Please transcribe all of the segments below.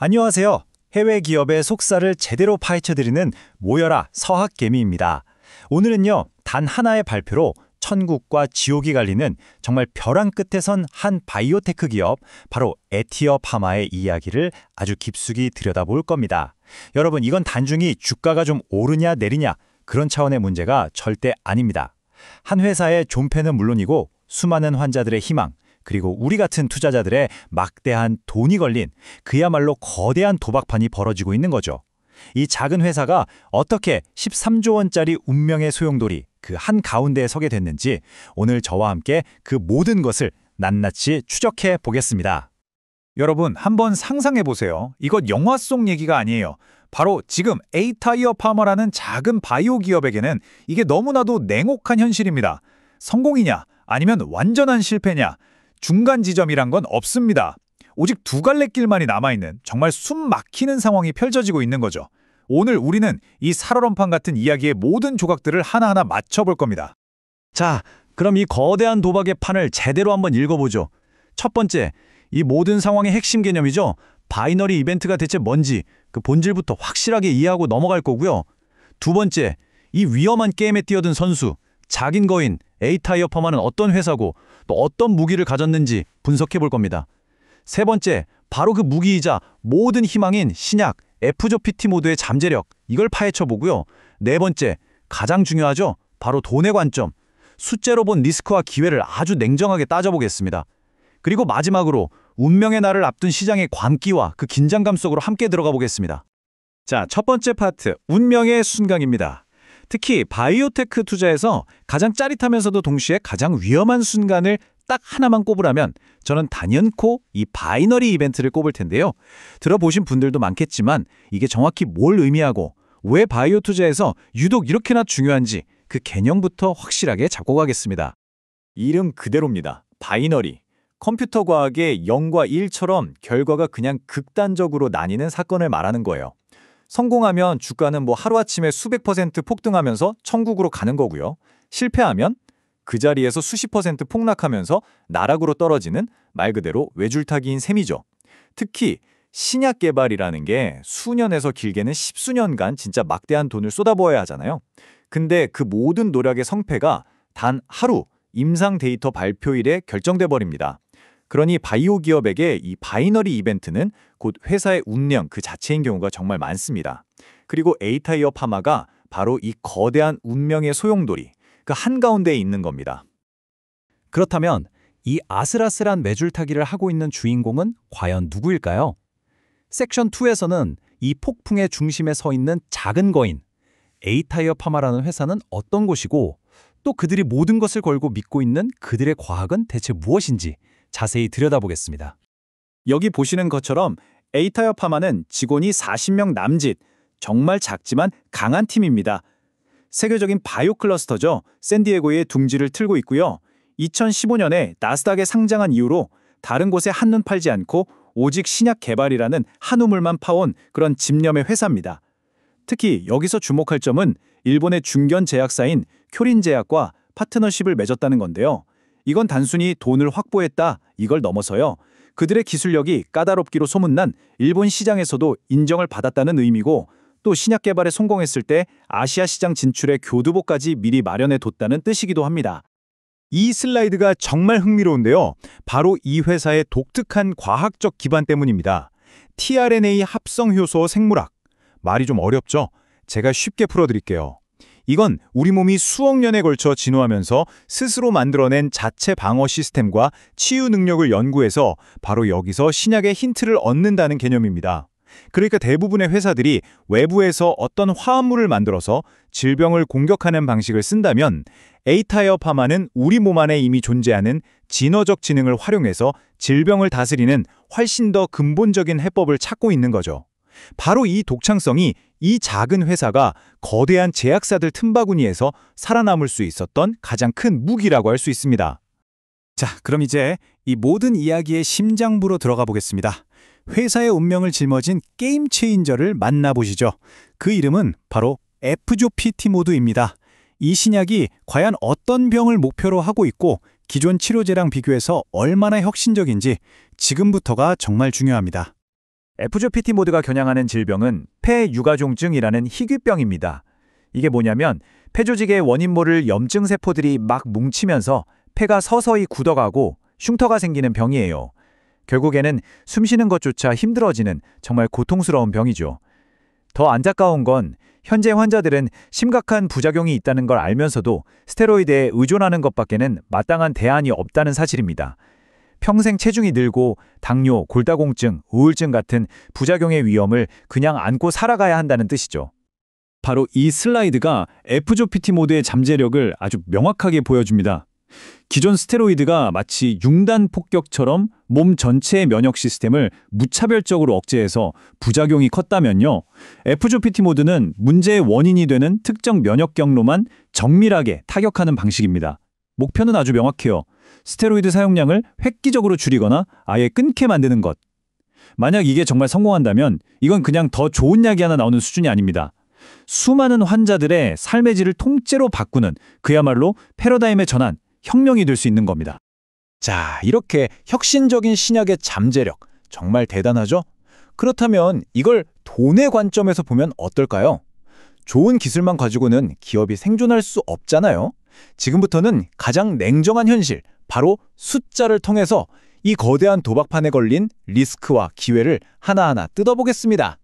안녕하세요. 해외 기업의 속살을 제대로 파헤쳐드리는 모여라 서학개미입니다. 오늘은요, 단 하나의 발표로 천국과 지옥이 갈리는 정말 벼랑 끝에 선 한 바이오테크 기업, 바로 에티어 파마의 이야기를 아주 깊숙이 들여다볼 겁니다. 여러분, 이건 단순히 주가가 좀 오르냐 내리냐 그런 차원의 문제가 절대 아닙니다. 한 회사의 존폐는 물론이고 수많은 환자들의 희망, 그리고 우리 같은 투자자들의 막대한 돈이 걸린 그야말로 거대한 도박판이 벌어지고 있는 거죠. 이 작은 회사가 어떻게 13조 원짜리 운명의 소용돌이 그 한가운데에 서게 됐는지 오늘 저와 함께 그 모든 것을 낱낱이 추적해 보겠습니다. 여러분, 한번 상상해 보세요. 이것 영화 속 얘기가 아니에요. 바로 지금 에이타이어 파마라는 작은 바이오 기업에게는 이게 너무나도 냉혹한 현실입니다. 성공이냐 아니면 완전한 실패냐, 중간 지점이란 건 없습니다. 오직 두 갈래 길만이 남아있는 정말 숨 막히는 상황이 펼쳐지고 있는 거죠. 오늘 우리는 이 살얼음판 같은 이야기의 모든 조각들을 하나하나 맞춰볼 겁니다. 자, 그럼 이 거대한 도박의 판을 제대로 한번 읽어보죠. 첫 번째, 이 모든 상황의 핵심 개념이죠. 바이너리 이벤트가 대체 뭔지 그 본질부터 확실하게 이해하고 넘어갈 거고요. 두 번째, 이 위험한 게임에 뛰어든 선수, 자긴 거인 에이타이어 파마는 어떤 회사고 또 어떤 무기를 가졌는지 분석해 볼 겁니다. 세 번째, 바로 그 무기이자 모든 희망인 신약 FJPT 모드의 잠재력, 이걸 파헤쳐 보고요. 네 번째, 가장 중요하죠. 바로 돈의 관점, 숫자로 본 리스크와 기회를 아주 냉정하게 따져보겠습니다. 그리고 마지막으로 운명의 날을 앞둔 시장의 광기와 그 긴장감 속으로 함께 들어가 보겠습니다. 자, 첫 번째 파트, 운명의 순간입니다. 특히 바이오테크 투자에서 가장 짜릿하면서도 동시에 가장 위험한 순간을 딱 하나만 꼽으라면 저는 단연코 이 바이너리 이벤트를 꼽을 텐데요. 들어보신 분들도 많겠지만 이게 정확히 뭘 의미하고 왜 바이오 투자에서 유독 이렇게나 중요한지 그 개념부터 확실하게 잡고 가겠습니다. 이름 그대로입니다. 바이너리. 컴퓨터 과학의 0과 1처럼 결과가 그냥 극단적으로 나뉘는 사건을 말하는 거예요. 성공하면 주가는 하루아침에 수백 퍼센트 폭등하면서 천국으로 가는 거고요. 실패하면 그 자리에서 수십 퍼센트 폭락하면서 나락으로 떨어지는 말 그대로 외줄타기인 셈이죠. 특히 신약 개발이라는 게 수년에서 길게는 십수년간 진짜 막대한 돈을 쏟아부어야 하잖아요. 근데 그 모든 노력의 성패가 단 하루 임상 데이터 발표일에 결정돼 버립니다. 그러니 바이오 기업에게 이 바이너리 이벤트는 곧 회사의 운명 그 자체인 경우가 정말 많습니다. 그리고 에이타이어 파마가 바로 이 거대한 운명의 소용돌이, 그 한가운데에 있는 겁니다. 그렇다면 이 아슬아슬한 매줄타기를 하고 있는 주인공은 과연 누구일까요? 섹션 2에서는 이 폭풍의 중심에 서 있는 작은 거인, 에이타이어 파마라는 회사는 어떤 곳이고 또 그들이 모든 것을 걸고 믿고 있는 그들의 과학은 대체 무엇인지 자세히 들여다보겠습니다. 여기 보시는 것처럼 에이타이어 파마는 직원이 40명 남짓, 정말 작지만 강한 팀입니다. 세계적인 바이오 클러스터죠. 샌디에고에 둥지를 틀고 있고요. 2015년에 나스닥에 상장한 이후로 다른 곳에 한눈 팔지 않고 오직 신약 개발이라는 한 우물만 파온 그런 집념의 회사입니다. 특히 여기서 주목할 점은 일본의 중견 제약사인 쿄린제약과 파트너십을 맺었다는 건데요. 이건 단순히 돈을 확보했다, 이걸 넘어서요. 그들의 기술력이 까다롭기로 소문난 일본 시장에서도 인정을 받았다는 의미고 또 신약 개발에 성공했을 때 아시아 시장 진출의 교두보까지 미리 마련해 뒀다는 뜻이기도 합니다. 이 슬라이드가 정말 흥미로운데요. 바로 이 회사의 독특한 과학적 기반 때문입니다. tRNA 합성 효소 생물학. 말이 좀 어렵죠? 제가 쉽게 풀어드릴게요. 이건 우리 몸이 수억 년에 걸쳐 진화하면서 스스로 만들어낸 자체 방어 시스템과 치유 능력을 연구해서 바로 여기서 신약의 힌트를 얻는다는 개념입니다. 그러니까 대부분의 회사들이 외부에서 어떤 화합물을 만들어서 질병을 공격하는 방식을 쓴다면 에이타이어 파마는 우리 몸 안에 이미 존재하는 진화적 지능을 활용해서 질병을 다스리는 훨씬 더 근본적인 해법을 찾고 있는 거죠. 바로 이 독창성이 이 작은 회사가 거대한 제약사들 틈바구니에서 살아남을 수 있었던 가장 큰 무기라고 할 수 있습니다. 자, 그럼 이제 이 모든 이야기의 심장부로 들어가 보겠습니다. 회사의 운명을 짊어진 게임 체인저를 만나보시죠. 그 이름은 바로 FJPT 모드입니다. 이 신약이 과연 어떤 병을 목표로 하고 있고 기존 치료제랑 비교해서 얼마나 혁신적인지 지금부터가 정말 중요합니다. FGPT 모드가 겨냥하는 질병은 폐유가종증이라는 희귀병입니다. 이게 뭐냐면 폐조직의 원인 모를 염증 세포들이 막 뭉치면서 폐가 서서히 굳어가고 흉터가 생기는 병이에요. 결국에는 숨쉬는 것조차 힘들어지는 정말 고통스러운 병이죠. 더 안타까운 건 현재 환자들은 심각한 부작용이 있다는 걸 알면서도 스테로이드에 의존하는 것밖에는 마땅한 대안이 없다는 사실입니다. 평생 체중이 늘고 당뇨, 골다공증, 우울증 같은 부작용의 위험을 그냥 안고 살아가야 한다는 뜻이죠. 바로 이 슬라이드가 FGPT 모드의 잠재력을 아주 명확하게 보여줍니다. 기존 스테로이드가 마치 융단 폭격처럼 몸 전체의 면역 시스템을 무차별적으로 억제해서 부작용이 컸다면요. FGPT 모드는 문제의 원인이 되는 특정 면역 경로만 정밀하게 타격하는 방식입니다. 목표는 아주 명확해요. 스테로이드 사용량을 획기적으로 줄이거나 아예 끊게 만드는 것. 만약 이게 정말 성공한다면 이건 그냥 더 좋은 약이 하나 나오는 수준이 아닙니다. 수많은 환자들의 삶의 질을 통째로 바꾸는 그야말로 패러다임의 전환, 혁명이 될 수 있는 겁니다. 자, 이렇게 혁신적인 신약의 잠재력, 정말 대단하죠? 그렇다면 이걸 돈의 관점에서 보면 어떨까요? 좋은 기술만 가지고는 기업이 생존할 수 없잖아요. 지금부터는 가장 냉정한 현실, 바로 숫자를 통해서 이 거대한 도박판에 걸린 리스크와 기회를 하나하나 뜯어보겠습니다.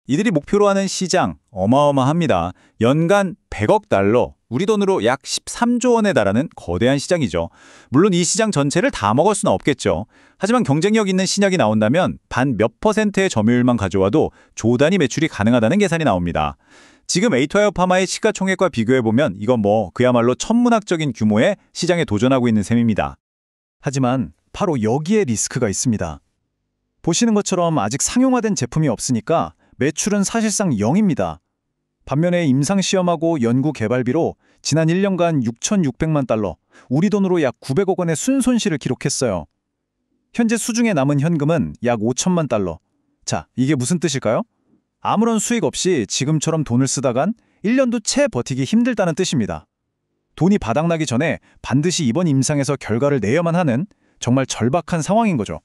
이들이 목표로 하는 시장 어마어마합니다. 연간 100억 달러, 우리 돈으로 약 13조 원에 달하는 거대한 시장이죠. 물론 이 시장 전체를 다 먹을 수는 없겠죠. 하지만 경쟁력 있는 신약이 나온다면 반 몇 퍼센트의 점유율만 가져와도 조 단위 매출이 가능하다는 계산이 나옵니다. 지금 에이토하이어 파마의 시가총액과 비교해보면 이건 그야말로 천문학적인 규모의 시장에 도전하고 있는 셈입니다. 하지만 바로 여기에 리스크가 있습니다. 보시는 것처럼 아직 상용화된 제품이 없으니까 매출은 사실상 0입니다. 반면에 임상시험하고 연구개발비로 지난 1년간 6,600만 달러, 우리 돈으로 약 900억 원의 순손실을 기록했어요. 현재 수중에 남은 현금은 약 5천만 달러. 자, 이게 무슨 뜻일까요? 아무런 수익 없이 지금처럼 돈을 쓰다간 1년도 채 버티기 힘들다는 뜻입니다. 돈이 바닥나기 전에 반드시 이번 임상에서 결과를 내야만 하는 정말 절박한 상황인 거죠.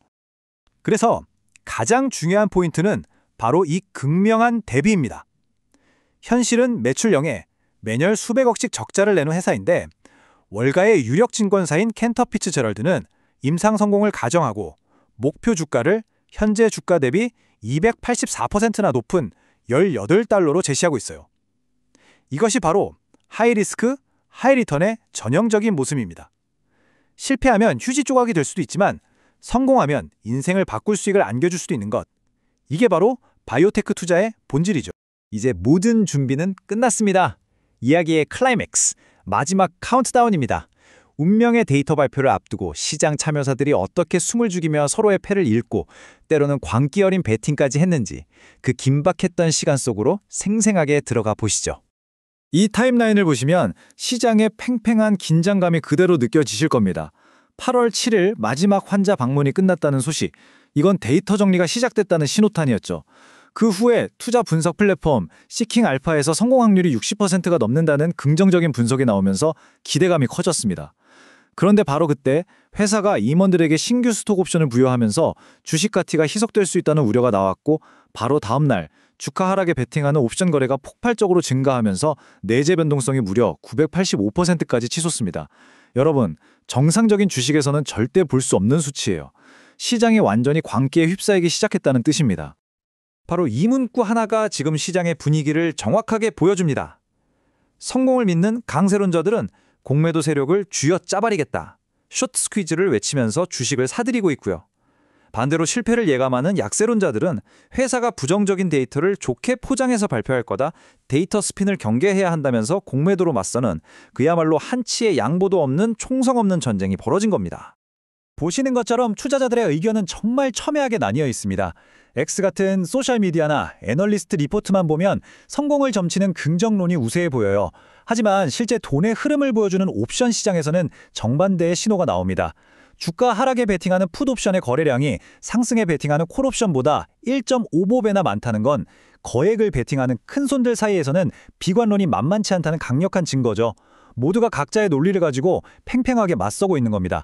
그래서 가장 중요한 포인트는 바로 이 극명한 대비입니다. 현실은 매출 0에 매년 수백억씩 적자를 내는 회사인데 월가의 유력 증권사인 캔터 피츠제럴드는 임상 성공을 가정하고 목표 주가를 현재 주가 대비 284%나 높은 18달러로 제시하고 있어요. 이것이 바로 하이리스크, 하이리턴의 전형적인 모습입니다. 실패하면 휴지 조각이 될 수도 있지만 성공하면 인생을 바꿀 수익을 안겨줄 수도 있는 것. 이게 바로 바이오테크 투자의 본질이죠. 이제 모든 준비는 끝났습니다. 이야기의 클라이맥스, 마지막 카운트다운입니다. 운명의 데이터 발표를 앞두고 시장 참여자들이 어떻게 숨을 죽이며 서로의 패를 읽고 때로는 광기 어린 배팅까지 했는지 그 긴박했던 시간 속으로 생생하게 들어가 보시죠. 이 타임라인을 보시면 시장의 팽팽한 긴장감이 그대로 느껴지실 겁니다. 8월 7일 마지막 환자 방문이 끝났다는 소식, 이건 데이터 정리가 시작됐다는 신호탄이었죠. 그 후에 투자 분석 플랫폼 시킹 알파에서 성공 확률이 60%가 넘는다는 긍정적인 분석이 나오면서 기대감이 커졌습니다. 그런데 바로 그때 회사가 임원들에게 신규 스톡 옵션을 부여하면서 주식 가치가 희석될 수 있다는 우려가 나왔고 바로 다음 날 주가 하락에 베팅하는 옵션 거래가 폭발적으로 증가하면서 내재 변동성이 무려 985%까지 치솟습니다. 여러분, 정상적인 주식에서는 절대 볼 수 없는 수치예요. 시장이 완전히 광기에 휩싸이기 시작했다는 뜻입니다. 바로 이 문구 하나가 지금 시장의 분위기를 정확하게 보여줍니다. 성공을 믿는 강세론자들은 공매도 세력을 쥐어 짜버리겠다, 숏 스퀴즈를 외치면서 주식을 사들이고 있고요. 반대로 실패를 예감하는 약세론자들은 회사가 부정적인 데이터를 좋게 포장해서 발표할 거다, 데이터 스핀을 경계해야 한다면서 공매도로 맞서는 그야말로 한치의 양보도 없는 총성 없는 전쟁이 벌어진 겁니다. 보시는 것처럼 투자자들의 의견은 정말 첨예하게 나뉘어 있습니다. X 같은 소셜미디어나 애널리스트 리포트만 보면 성공을 점치는 긍정론이 우세해 보여요. 하지만 실제 돈의 흐름을 보여주는 옵션 시장에서는 정반대의 신호가 나옵니다. 주가 하락에 베팅하는 풋옵션의 거래량이 상승에 베팅하는 콜옵션보다 1.55배나 많다는 건 거액을 베팅하는 큰손들 사이에서는 비관론이 만만치 않다는 강력한 증거죠. 모두가 각자의 논리를 가지고 팽팽하게 맞서고 있는 겁니다.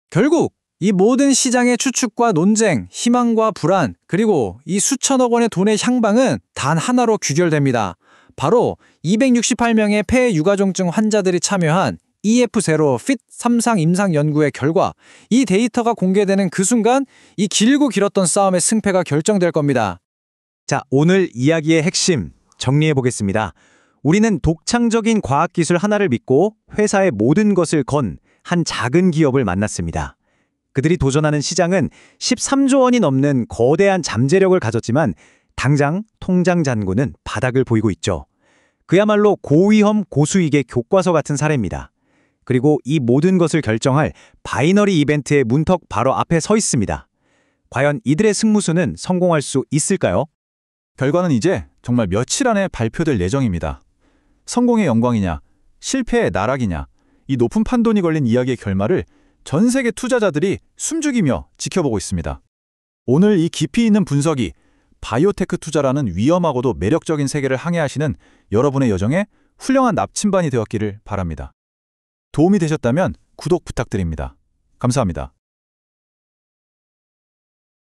결국 이 모든 시장의 추측과 논쟁, 희망과 불안, 그리고 이 수천억 원의 돈의 향방은 단 하나로 귀결됩니다. 바로 268명의 폐 유가종증 환자들이 참여한 EF0 FIT 3상 임상 연구의 결과, 이 데이터가 공개되는 그 순간 이 길고 길었던 싸움의 승패가 결정될 겁니다. 자, 오늘 이야기의 핵심 정리해 보겠습니다. 우리는 독창적인 과학기술 하나를 믿고 회사의 모든 것을 건 한 작은 기업을 만났습니다. 그들이 도전하는 시장은 13조 원이 넘는 거대한 잠재력을 가졌지만 당장 통장 잔고는 바닥을 보이고 있죠. 그야말로 고위험 고수익의 교과서 같은 사례입니다. 그리고 이 모든 것을 결정할 바이너리 이벤트의 문턱 바로 앞에 서 있습니다. 과연 이들의 승무수는 성공할 수 있을까요? 결과는 이제 정말 며칠 안에 발표될 예정입니다. 성공의 영광이냐, 실패의 나락이냐, 이 높은 판돈이 걸린 이야기의 결말을 전 세계 투자자들이 숨죽이며 지켜보고 있습니다. 오늘 이 깊이 있는 분석이 바이오테크 투자라는 위험하고도 매력적인 세계를 항해하시는 여러분의 여정에 훌륭한 나침반이 되었기를 바랍니다. 도움이 되셨다면 구독 부탁드립니다. 감사합니다.